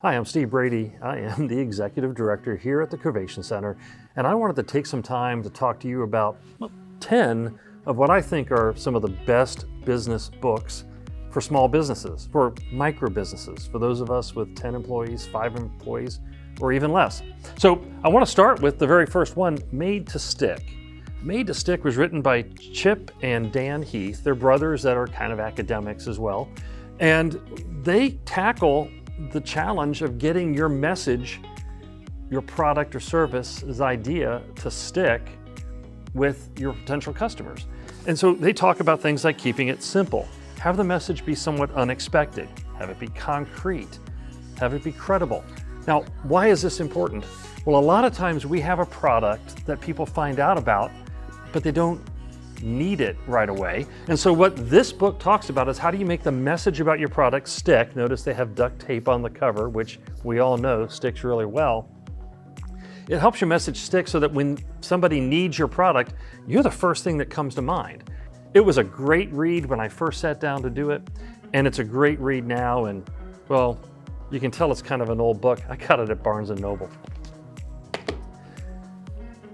Hi, I'm Steve Brady. I am the Executive Director here at the Covation Center, and I wanted to take some time to talk to you about 10 of what I think are some of the best business books for small businesses, for micro businesses, for those of us with 10 employees, 5 employees, or even less. So I want to start with the very first one, Made to Stick. Made to Stick was written by Chip and Dan Heath. They're brothers that are kind of academics as well, and they tackle the challenge of getting your message, your product or service's idea to stick with your potential customers. And so they talk about things like keeping it simple, have the message be somewhat unexpected, have it be concrete, have it be credible. Now, why is this important? Well, a lot of times we have a product that people find out about, but they don't need it right away. And so what this book talks about is how do you make the message about your product stick. Notice they have duct tape on the cover, which we all know sticks really well. It helps your message stick so that when somebody needs your product, you're the first thing that comes to mind. It was a great read when I first sat down to do it, and it's a great read now, and well, you can tell it's kind of an old book. I got it at Barnes & Noble.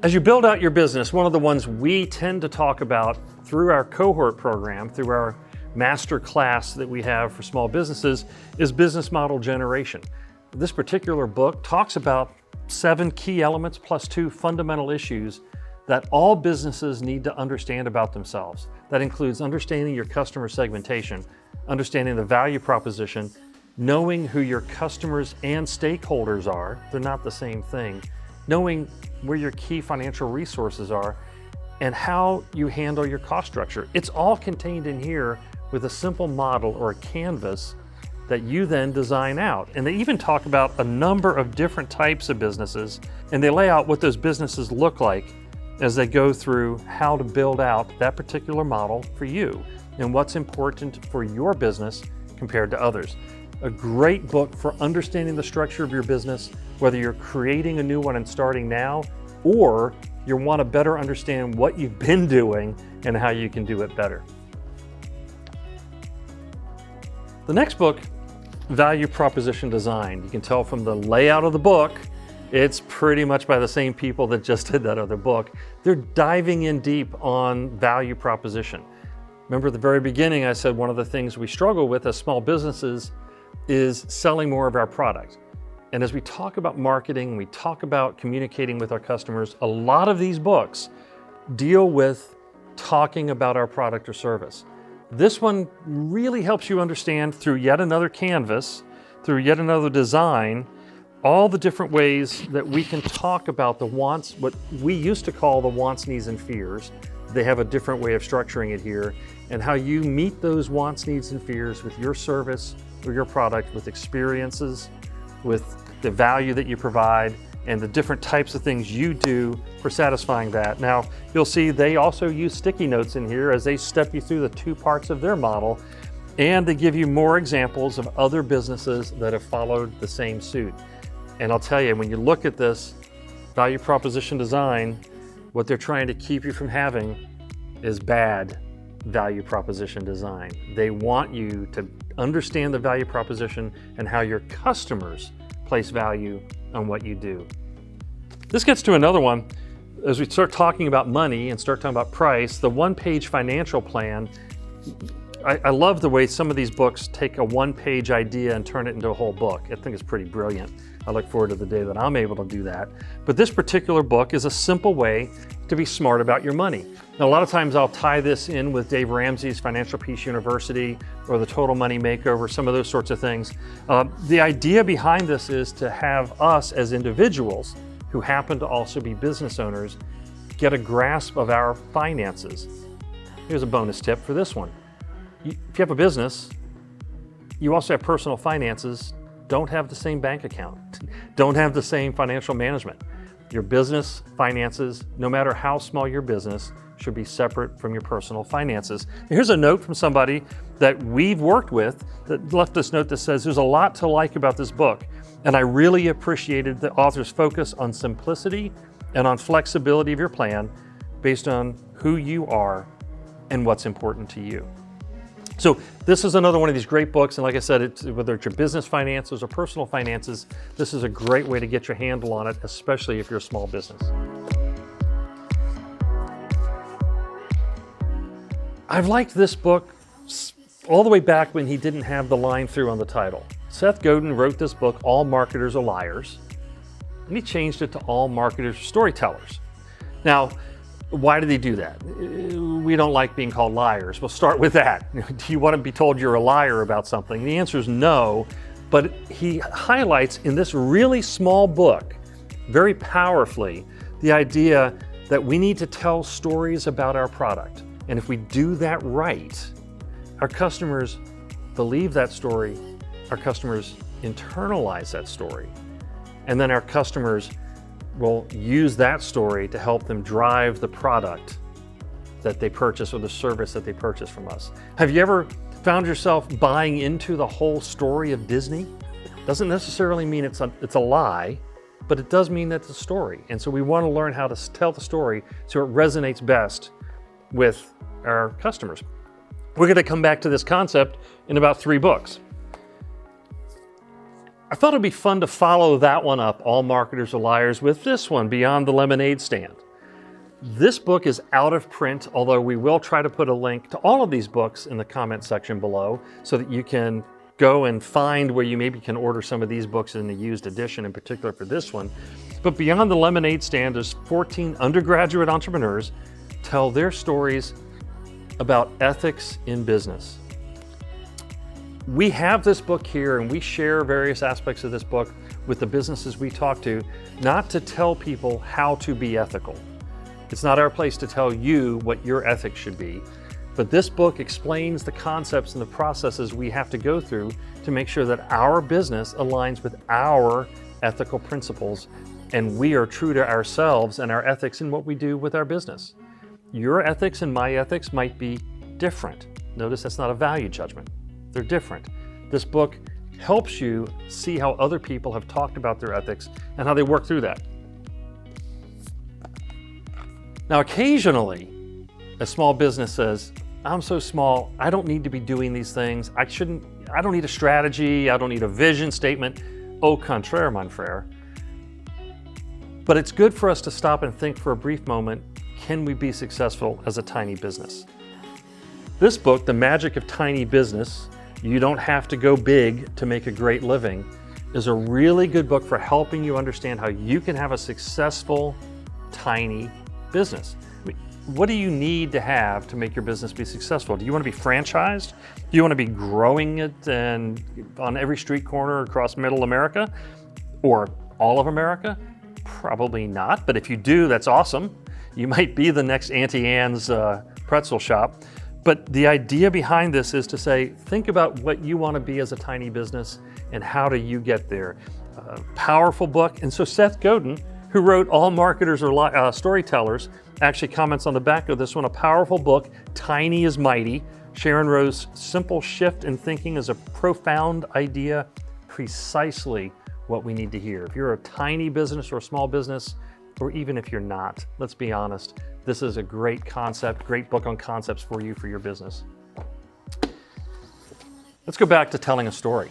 As you build out your business, one of the ones we tend to talk about through our cohort program, through our master class that we have for small businesses, is business model generation. This particular book talks about 7 key elements plus 2 fundamental issues that all businesses need to understand about themselves. That includes understanding your customer segmentation, understanding the value proposition, knowing who your customers and stakeholders are. They're not the same thing. Knowing where your key financial resources are, and how you handle your cost structure. It's all contained in here with a simple model or a canvas that you then design out. And they even talk about a number of different types of businesses, and they lay out what those businesses look like as they go through how to build out that particular model for you and what's important for your business compared to others. A great book for understanding the structure of your business, whether you're creating a new one and starting now, or you want to better understand what you've been doing and how you can do it better. The next book, Value Proposition Design. You can tell from the layout of the book, it's pretty much by the same people that just did that other book. They're diving in deep on value proposition. Remember at the very beginning, I said one of the things we struggle with as small businesses is selling more of our product. And as we talk about marketing, we talk about communicating with our customers, a lot of these books deal with talking about our product or service. This one really helps you understand through yet another canvas, through yet another design, all the different ways that we can talk about the wants, what we used to call the wants, needs, and fears. They have a different way of structuring it here, and how you meet those wants, needs, and fears with your service or your product, with experiences, with the value that you provide, and the different types of things you do for satisfying that. Now, you'll see they also use sticky notes in here as they step you through the 2 parts of their model, and they give you more examples of other businesses that have followed the same suit. And I'll tell you, when you look at this value proposition design, what they're trying to keep you from having is bad value proposition design. They want you to understand the value proposition and how your customers place value on what you do. This gets to another one. As we start talking about money and start talking about price, the one-page financial plan, I love the way some of these books take a one-page idea and turn it into a whole book. I think it's pretty brilliant. I look forward to the day that I'm able to do that. But this particular book is a simple way to be smart about your money. Now, a lot of times I'll tie this in with Dave Ramsey's Financial Peace University or the Total Money Makeover, some of those sorts of things. The idea behind this is to have us as individuals who happen to also be business owners get a grasp of our finances. Here's a bonus tip for this one. If you have a business, you also have personal finances, don't have the same bank account, don't have the same financial management. Your business finances, no matter how small your business, should be separate from your personal finances. Here's a note from somebody that we've worked with that left this note that says, there's a lot to like about this book, and I really appreciated the author's focus on simplicity and on flexibility of your plan based on who you are and what's important to you. So this is another one of these great books, and like I said, whether it's your business finances or personal finances, this is a great way to get your handle on it, especially if you're a small business. I've liked this book all the way back when he didn't have the line through on the title. Seth Godin wrote this book, All Marketers Are Liars, and he changed it to All Marketers Are Storytellers. Now, why did he do that? We don't like being called liars. We'll start with that. Do you want to be told you're a liar about something? The answer is no, but he highlights in this really small book, very powerfully, the idea that we need to tell stories about our product. And if we do that right, our customers believe that story, our customers internalize that story, and then our customers will use that story to help them drive the product that they purchase or the service that they purchase from us. Have you ever found yourself buying into the whole story of Disney? Doesn't necessarily mean it's a lie, but it does mean that it's a story. And so we want to learn how to tell the story so it resonates best with our customers. We're going to come back to this concept in about 3 books. I thought it'd be fun to follow that one up, All Marketers Are Liars, with this one, Beyond the Lemonade Stand. This book is out of print, although we will try to put a link to all of these books in the comment section below so that you can go and find where you maybe can order some of these books in the used edition, in particular for this one. But Beyond the Lemonade Stand is 14 undergraduate entrepreneurs tell their stories about ethics in business. We have this book here and we share various aspects of this book with the businesses we talk to, not to tell people how to be ethical. It's not our place to tell you what your ethics should be, but this book explains the concepts and the processes we have to go through to make sure that our business aligns with our ethical principles and we are true to ourselves and our ethics in what we do with our business. Your ethics and my ethics might be different. Notice that's not a value judgment. They're different. This book helps you see how other people have talked about their ethics and how they work through that. Now, occasionally, a small business says, I'm so small, I don't need to be doing these things. I don't need a strategy. I don't need a vision statement. Au contraire, mon frere. But it's good for us to stop and think for a brief moment, can we be successful as a tiny business? This book, The Magic of Tiny Business, You Don't Have to Go Big to Make a Great Living, is a really good book for helping you understand how you can have a successful, tiny business. What do you need to have to make your business be successful? Do you want to be franchised? Do you want to be growing it and on every street corner across middle America or all of America? Probably not, but if you do, that's awesome. You might be the next Auntie Anne's pretzel shop. But the idea behind this is to say, think about what you want to be as a tiny business and how do you get there. Powerful book. And so Seth Godin, who wrote All Marketers Are Storytellers, actually comments on the back of this one, a powerful book, Tiny is Mighty. Sharon Rowe's simple shift in thinking is a profound idea, precisely what we need to hear. If you're a tiny business or a small business, or even if you're not, let's be honest, this is a great concept, great book on concepts for you, for your business. Let's go back to telling a story.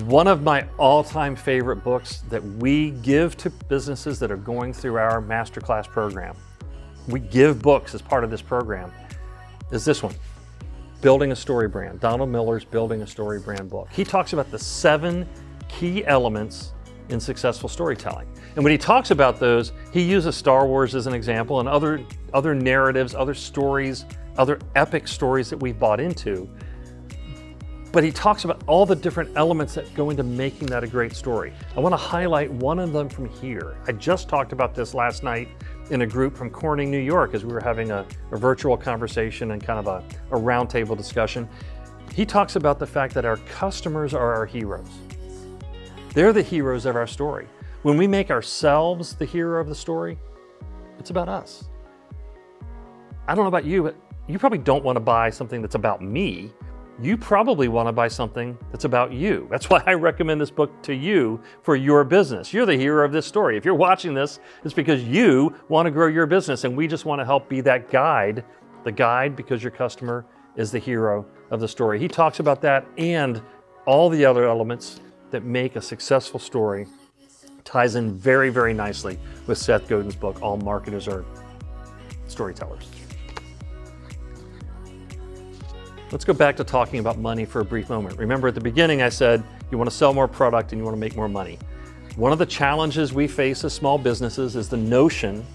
One of my all-time favorite books that we give to businesses that are going through our masterclass program, we give books as part of this program, is this one, Building a Story Brand. Donald Miller's Building a Story Brand book. He talks about the 7 key elements in successful storytelling. And when he talks about those, he uses Star Wars as an example and other narratives, other stories, other epic stories that we've bought into. But he talks about all the different elements that go into making that a great story. I want to highlight one of them from here. I just talked about this last night in a group from Corning, New York, as we were having a virtual conversation and kind of a roundtable discussion. He talks about the fact that our customers are our heroes. They're the heroes of our story. When we make ourselves the hero of the story, it's about us. I don't know about you, but you probably don't want to buy something that's about me. You probably want to buy something that's about you. That's why I recommend this book to you for your business. You're the hero of this story. If you're watching this, it's because you want to grow your business, and we just want to help be that guide, the guide because your customer is the hero of the story. He talks about that and all the other elements that make a successful story. Ties in very, very nicely with Seth Godin's book, All Marketers Are Storytellers. Let's go back to talking about money for a brief moment. Remember at the beginning I said you want to sell more product and you want to make more money. One of the challenges we face as small businesses is the notion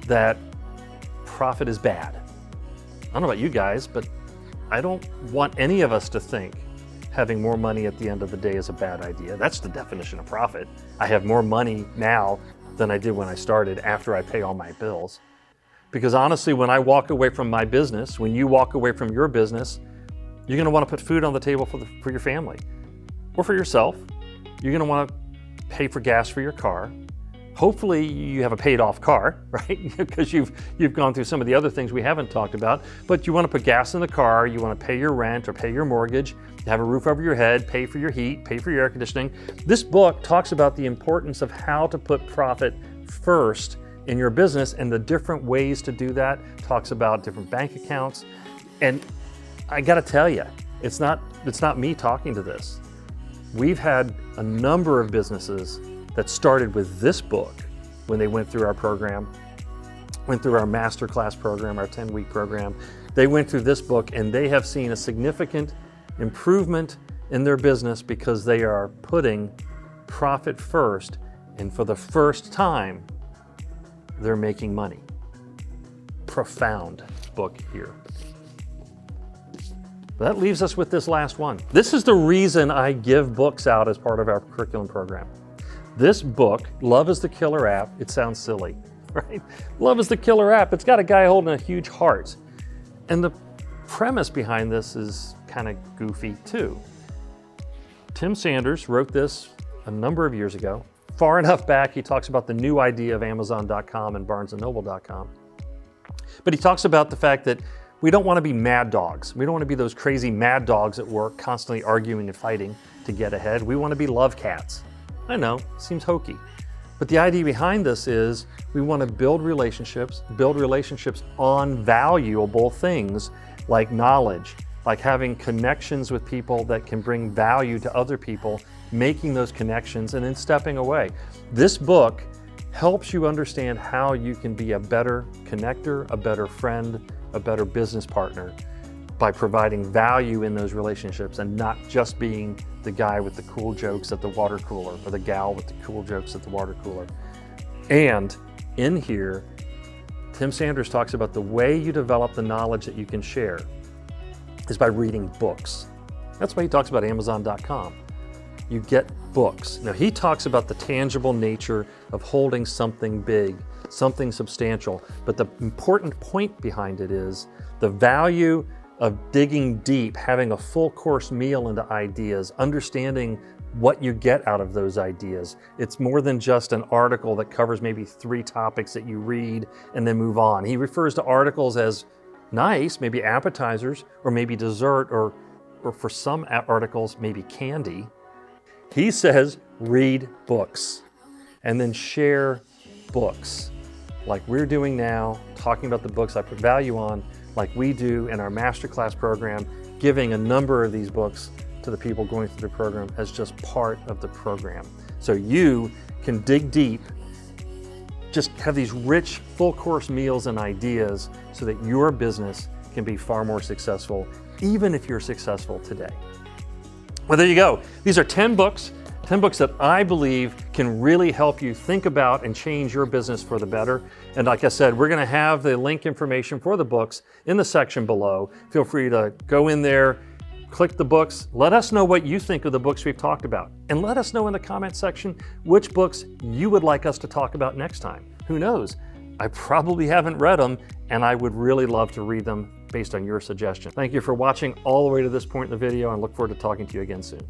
that profit is bad. I don't know about you guys, but I don't want any of us to think having more money at the end of the day is a bad idea. That's the definition of profit. I have more money now than I did when I started after I pay all my bills. Because honestly, when I walk away from my business, when you walk away from your business, you're gonna wanna put food on the table for your family or for yourself. You're gonna wanna pay for gas for your car. Hopefully you have a paid off car, right? Because you've gone through some of the other things we haven't talked about, but you want to put gas in the car, you want to pay your rent or pay your mortgage, have a roof over your head, pay for your heat, pay for your air conditioning. This book talks about the importance of how to put profit first in your business and the different ways to do that. Talks about different bank accounts. And I got to tell you, it's not me talking to this. We've had a number of businesses that started with this book when they went through our program, went through our masterclass program, our 10-week program. They went through this book and they have seen a significant improvement in their business because they are putting profit first, and for the first time, they're making money. Profound book here. That leaves us with this last one. This is the reason I give books out as part of our curriculum program. This book, Love is the Killer App, it sounds silly, right? Love is the Killer App. It's got a guy holding a huge heart. And the premise behind this is kind of goofy too. Tim Sanders wrote this a number of years ago. Far enough back, he talks about the new idea of Amazon.com and BarnesandNoble.com. But he talks about the fact that we don't want to be mad dogs. We don't want to be those crazy mad dogs at work, constantly arguing and fighting to get ahead. We want to be love cats. I know, seems hokey. But the idea behind this is we want to build relationships on valuable things like knowledge, like having connections with people that can bring value to other people, making those connections and then stepping away. This book helps you understand how you can be a better connector, a better friend, a better business partner by providing value in those relationships and not just being the guy with the cool jokes at the water cooler or the gal with the cool jokes at the water cooler. And in here, Tim Sanders talks about the way you develop the knowledge that you can share is by reading books. That's why he talks about Amazon.com. You get books. Now he talks about the tangible nature of holding something big, something substantial, but the important point behind it is the value of digging deep, having a full course meal into ideas, understanding what you get out of those ideas. It's more than just an article that covers maybe 3 topics that you read and then move on. He refers to articles as nice, maybe appetizers, or maybe dessert, or for some articles, maybe candy. He says, read books and then share books like we're doing now, talking about the books I put value on, like we do in our masterclass program, giving a number of these books to the people going through the program as just part of the program. So you can dig deep, just have these rich, full course meals and ideas so that your business can be far more successful, even if you're successful today. Well, there you go. These are 10 books that I believe can really help you think about and change your business for the better. And like I said, we're gonna have the link information for the books in the section below. Feel free to go in there, click the books, let us know what you think of the books we've talked about. And let us know in the comment section which books you would like us to talk about next time. Who knows? I probably haven't read them, and I would really love to read them based on your suggestion. Thank you for watching all the way to this point in the video, and I look forward to talking to you again soon.